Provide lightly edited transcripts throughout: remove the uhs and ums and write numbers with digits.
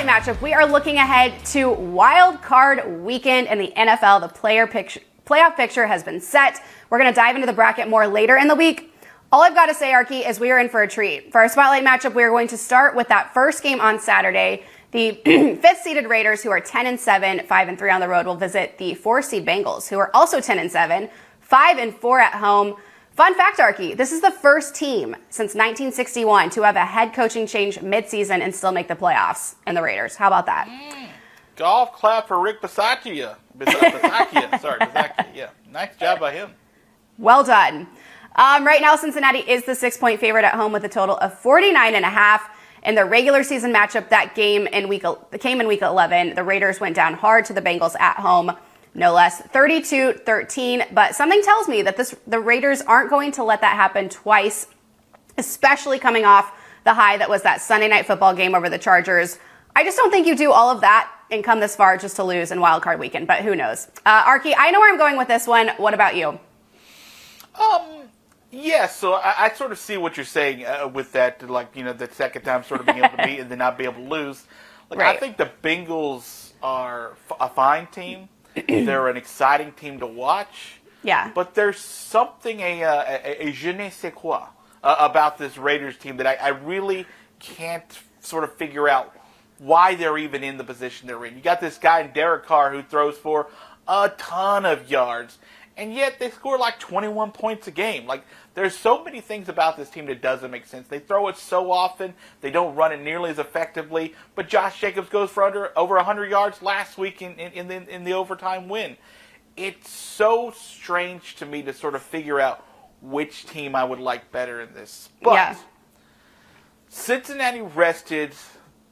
Spotlight matchup, we are looking ahead to Wild Card Weekend in the NFL. The playoff picture has been set. We're going to dive into the bracket more later in the week. All I've got to say, Arky, is we are in for a treat. For our Spotlight matchup, we are going to start with that first game on Saturday. The fifth-seeded Raiders, who are 10-7, 5-3 on the road, will visit the four-seed Bengals, who are also 10-7, 5-4 at home. Fun fact, Arky, this is the first team since 1961 to have a head coaching change midseason and still make the playoffs in the Raiders. How about that? Golf clap for Rick Bisaccia. Bisaccia. Yeah, nice job by him. Well done. Right now, Cincinnati is the 6-point favorite at home with a total of 49.5. In the regular season matchup, that came in week 11. The Raiders went down hard to the Bengals at home, no less, 32-13. But something tells me that the Raiders aren't going to let that happen twice, especially coming off the high that was that Sunday Night Football game over the Chargers. I just don't think you do all of that and come this far just to lose in Wild Card Weekend, but who knows? Arky, I know where I'm going with this one. What about you? Yeah, so I sort of see what you're saying with that, like, you know, the second time sort of being able to beat and then not be able to lose. Like, right. I think the Bengals are a fine team. They're an exciting team to watch. Yeah. But there's something, a je ne sais quoi about this Raiders team that I really can't sort of figure out why they're even in the position they're in. You got this guy in Derek Carr who throws for a ton of yards, and yet they score like 21 points a game. Like, there's so many things about this team that doesn't make sense. They throw it so often. They don't run it nearly as effectively. But Josh Jacobs goes for over 100 yards last week in the overtime win. It's so strange to me to sort of figure out which team I would like better in this. But yeah. Cincinnati rested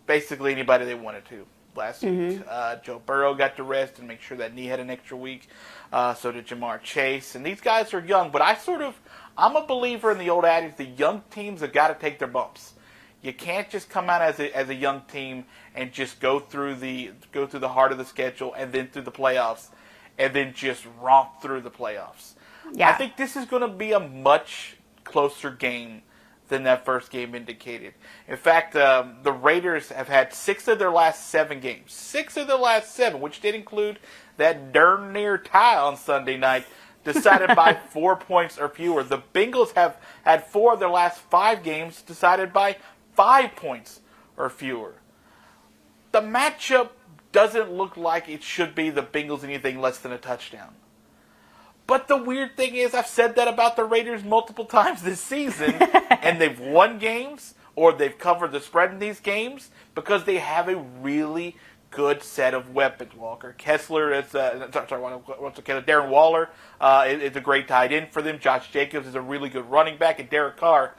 basically anybody they wanted to last week. Joe Burrow got to rest and make sure that knee had an extra week. So did Jamar Chase. And these guys are young, but I'm a believer in the old adage, the young teams have got to take their bumps. You can't just come out as a young team and just go through the heart of the schedule and then through the playoffs and then just romp through the playoffs. Yeah. I think this is going to be a much closer game than that first game indicated. In fact, the Raiders have had 6 of their last 7 games. 6 of their last 7, which did include that darn near tie on Sunday night, decided by 4 points or fewer. The Bengals have had 4 of their last 5 games decided by 5 points or fewer. The matchup doesn't look like it should be the Bengals anything less than a touchdown. But the weird thing is, I've said that about the Raiders multiple times this season, and they've won games, or they've covered the spread in these games, because they have a really good set of weapons. Walker Kessler is Darren Waller is a great tight end for them. Josh Jacobs is a really good running back, and Derek Carr,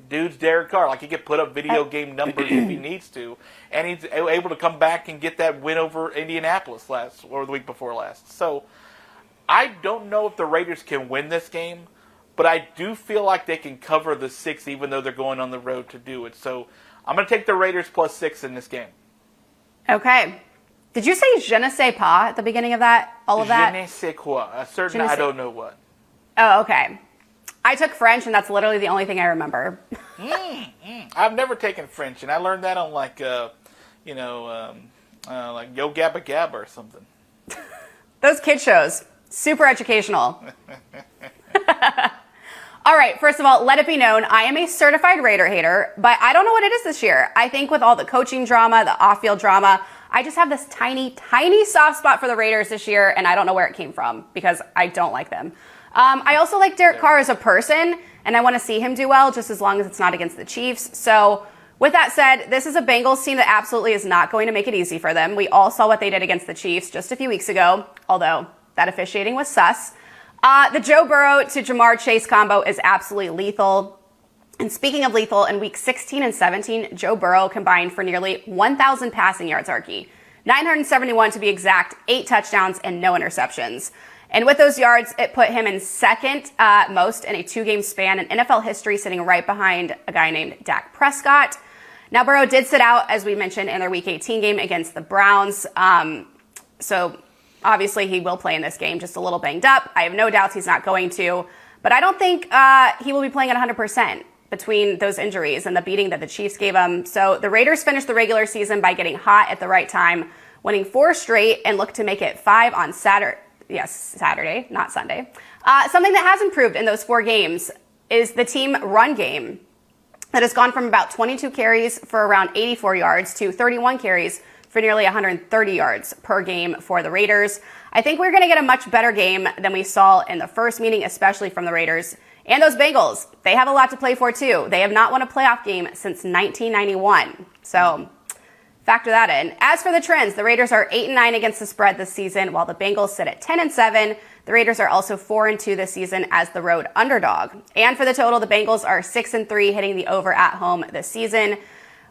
dude's Derek Carr. Like, he can put up video game numbers if he needs to, and he's able to come back and get that win over Indianapolis the week before last. So I don't know if the Raiders can win this game, but I do feel like they can cover the 6, even though they're going on the road to do it. So I'm going to take the Raiders plus 6 in this game. Okay. Did you say je ne sais pas at the beginning of that? All of that? Je ne sais quoi. A certain I don't know what. Oh, okay. I took French, and that's literally the only thing I remember. I've never taken French, and I learned that on like Yo Gabba Gabba or something. Those kid shows. Super educational. All right, first of all, let it be known, I am a certified Raider hater, but I don't know what it is this year. I think with all the coaching drama, the off-field drama, I just have this tiny, tiny soft spot for the Raiders this year, and I don't know where it came from because I don't like them. I also like Derek Carr as a person, and I want to see him do well just as long as it's not against the Chiefs. So with that said, this is a Bengals team that absolutely is not going to make it easy for them. We all saw what they did against the Chiefs just a few weeks ago, although that officiating was sus. The Joe Burrow to Jamar Chase combo is absolutely lethal. And speaking of lethal, in week 16 and 17, Joe Burrow combined for nearly 1,000 passing yards, Arky. 971 to be exact, 8 touchdowns and no interceptions. And with those yards, it put him in second most in a 2-game span in NFL history, sitting right behind a guy named Dak Prescott. Now, Burrow did sit out, as we mentioned, in their week 18 game against the Browns. So obviously, he will play in this game, just a little banged up. I have no doubts he's not going to, but I don't think he will be playing at 100%. between those injuries and the beating that the Chiefs gave them. So the Raiders finished the regular season by getting hot at the right time, winning 4 straight and look to make it 5 on Saturday. Yes, Saturday, not Sunday. Something that has improved in those 4 games is the team run game that has gone from about 22 carries for around 84 yards to 31 carries for nearly 130 yards per game for the Raiders. I think we're going to get a much better game than we saw in the first meeting, especially from the Raiders. And those Bengals, they have a lot to play for too. They have not won a playoff game since 1991. So factor that in. As for the trends, the Raiders are 8-9 against the spread this season, while the Bengals sit at 10-7. The Raiders are also 4-2 this season as the road underdog. And for the total, the Bengals are 6-3, hitting the over at home this season.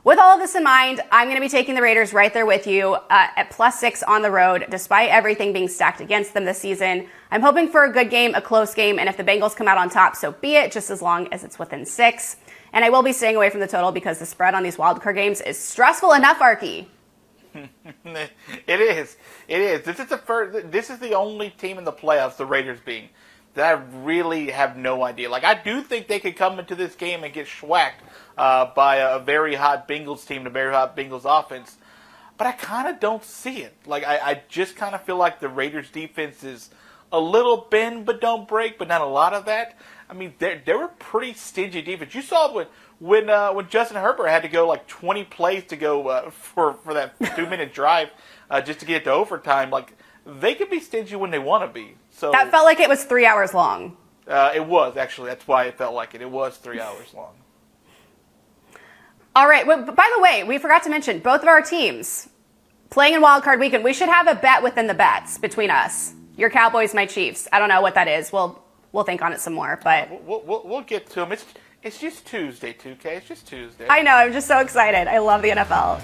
With all of this in mind, I'm going to be taking the Raiders right there with you at +6 on the road, despite everything being stacked against them this season. I'm hoping for a good game, a close game, and if the Bengals come out on top, so be it, just as long as it's within 6. And I will be staying away from the total because the spread on these wildcard games is stressful enough, Arky. It is. This is the only team in the playoffs, the Raiders being, that I really have no idea. Like, I do think they could come into this game and get schwacked by a very hot Bengals team, a very hot Bengals offense. But I kind of don't see it. Like, I just kind of feel like the Raiders defense is a little bend but don't break, but not a lot of that. I mean, they were pretty stingy defense. You saw when Justin Herbert had to go like 20 plays to go for that 2-minute drive just to get it to overtime. Like, they can be stingy when they want to be. So that felt like it was 3 hours long. It was, actually. That's why it felt like it. It was 3 hours long. All right. Well, by the way, we forgot to mention both of our teams playing in Wild Card Weekend. We should have a bet within the bets between us. Your Cowboys, my Chiefs. I don't know what that is. We'll think on it some more, but we'll get to them. It's just Tuesday, 2K. It's just Tuesday. I know. I'm just so excited. I love the NFL.